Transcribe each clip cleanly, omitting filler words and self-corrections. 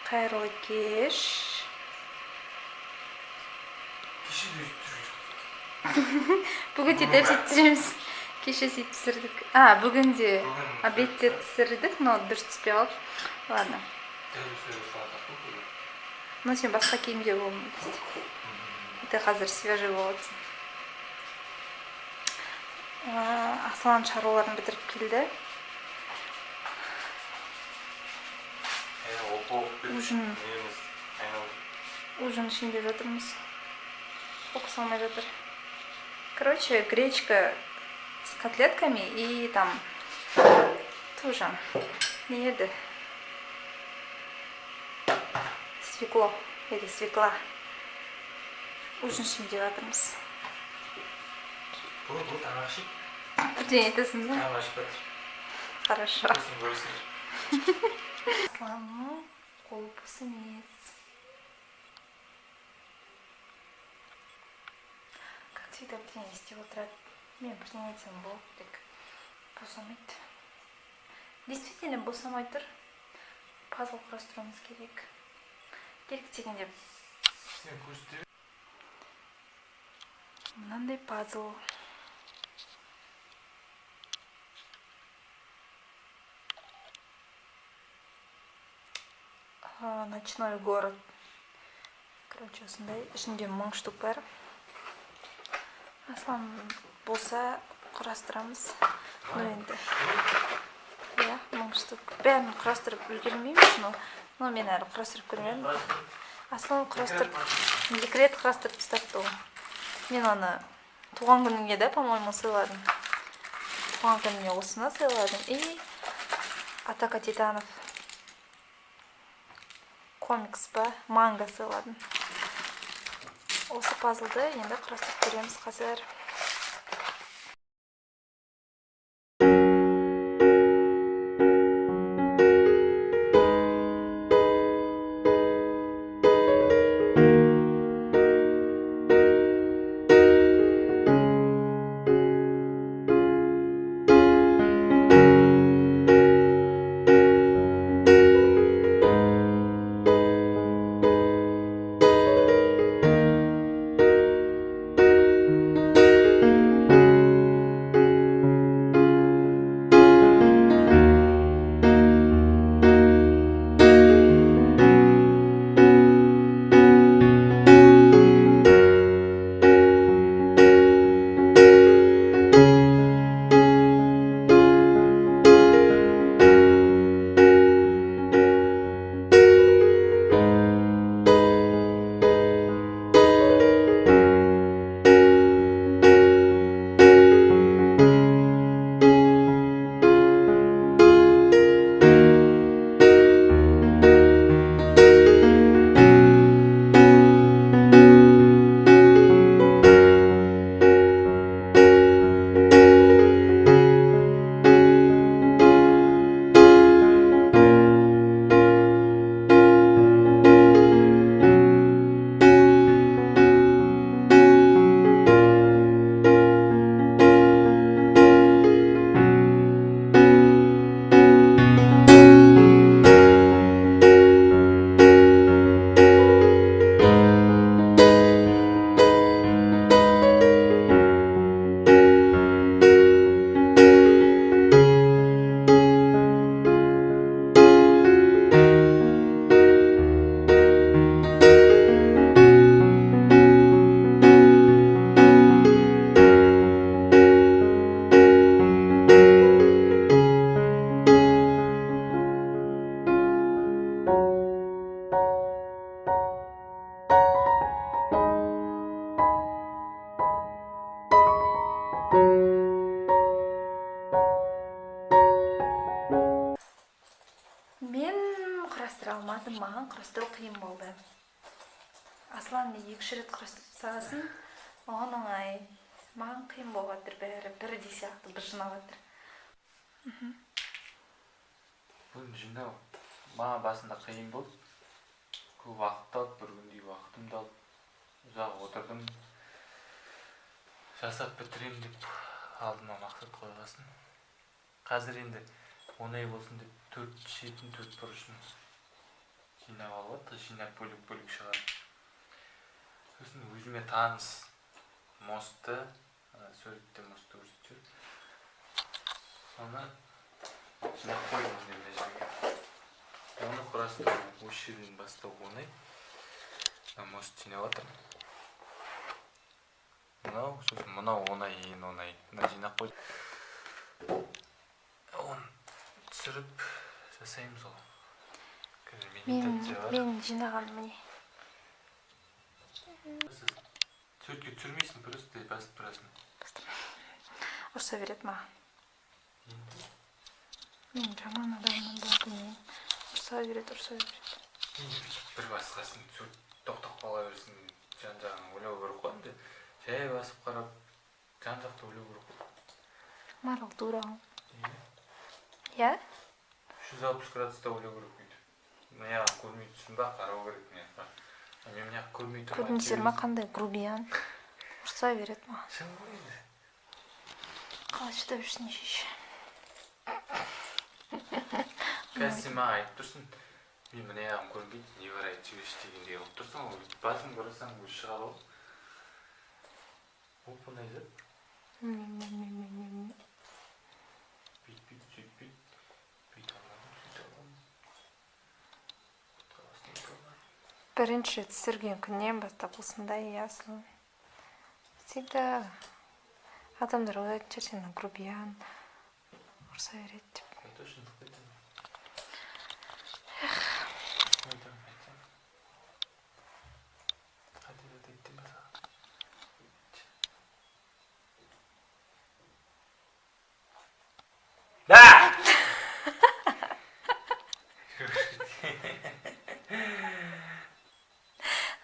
Қайырлы кеш. Бүгін де дәл түсіреміз. Кеше сөйтіп түсірдік. Бүгін де обедте түсірдік, но дұрыс түспей қалып. Ладно. Но сен басқа киімде болмайды. Это қазір свежий болады. Аслан шаруаларын бітіріп келді. Ужин ішінде жатырмыз. Фокус алмай жатыр. Короче, гречка с котлетками и там тоже не еді. Свекло или свекла. Ужин ішінде жатырмыз. Бұл тамақшып. Бірден етесің да? Тамақшып жатыр. Хорошо. Асланның қолы бос емес. Как всегда бірден істеп отырады. Мен бірден етсем болып тек босамайды. Действительно босамай тұр. Пазл құрастыруымыз керек. Керек дегенде мынандай пазл. Ночной город. Короче, осындай ішінде 1000 штук бар. Аслан болса құрастырамыз. Ну енді. 1000 штук. Бәрін құрастырып үлгермейміз, но мен әлі құрастырып көрмедім. Аслан құрастырып, 2 рет құрастырып тастапты ол. Мен оны туған күніңе де, по-моему, сыйладым. Туған күніне осына сыйладым. И Атака Титанов комикс ба, манга сыйладым. Осы пазлды енді құрастырып көреміз қазір. алмадым, маған құрастыру қиын болды. Аслан 2 рет құрастырып тастағасын, оған оңай. Маған қиын болып жатыр бәрі, бірдей сияқты бір жинап жатыр. Бұл жинау маған басында қиын болды. Көп уақыт алып, бір күндей уақытымды алып, ұзақ отырдым. Жасап бітірем деп алдыма мақсат қойғасын. Қазір енді оңай болсын деп 4 шетін 4 бұрышын жинап алып жатыр, жинап бөлек шығарып. Сосын өзіме таныс мостты, суретте мостты көрсетіп жүр. Соны жинап қойдым мына жерге. Оны құрастыру осы жерден бастау оңай. Мост жинап жатырмын. Сосын мынау оңай, ең оңай. Мына жинап қойдым. Оны түсіріп жасаймыз ол. Мен жинаған міне. Суретке түсірмейсің, просто басып тұрасың. Ұрса береді маған. Мен жаман адаммын да білмеймін. Ұрса береді. Бір басқасын тоқтап қала берсін, жан-жағын ойлау керек қой енді. Жай басып қарап, жан-жақты ойлау керек қой. Марал дурағым. Иә? 360 градуста ойлау керек дейді. Мына көрмей тұрсын ба, қарау керек мен. Мен мына көрмей тұрмай. Көрдіңіздер ма, қандай грубиян. Ұрса береді маған. Шын ғой енді. Қалай шыдап жүрсің шеше. Қазір сен маған айтып тұрсың. Мен мына ағым көрмейді, не бар айтып жүрші дегендей қылып тұрсың ғой. Басын көрсең өзі шығар ол. Оп, ұнай зат. Бүйт аламын. Бірінші рет түсірген күннен бастап осындай ясың. Всегда адамдар ойлайтын шығар сені грубиян, ұрса береді деп. Это шындық айтамын. Да!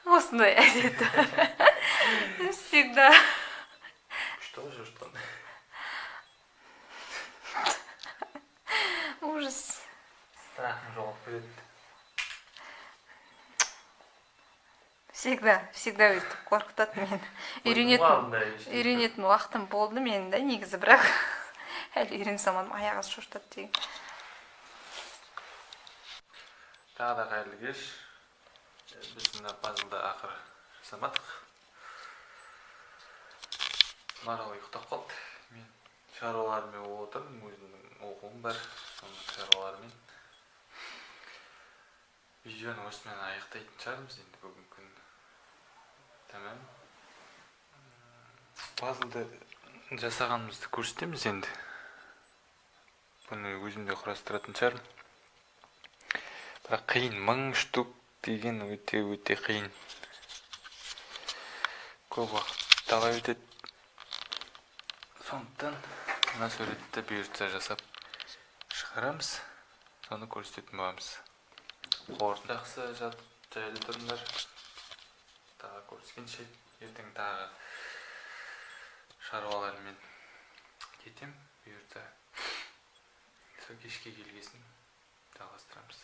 Осындай әдеті. Всегда. Что же? Ужас. Страхым жоғалып береді. Всегда өйтіп қорқытады мені. Үйренетін уақытым болды менің да негізі, бірақ әлі үйрене салмадым, аяғы шошытады деген. Тағы да қайырлы кеш. Біз мына пазлды ақыры жасамадық. Марал ұйықтап қалды. Мен шаруалармен отырмын, өзімнің оқуым бар, соның шаруалармен. Видеоны осымен аяқтайтын шығармыз енді бүгін күн. Тамам. Пазлды жасағанымызды көрсетеміз енді. Бұны өзімде құрастыратын шығармын. Бірақ қиын, 1000 штук деген өте қиын. Көп уақыт талап етеді. Сондықтан мына суретті бұйыртса жасап шығарамыз. Соны көрсететін боламыз. Қорытындысы жайлы тұрыңдар. Тағы көріскенше ертең тағы шаруалармен кетем. Бұйыртса сол кешке келгесін жалғастырамыз.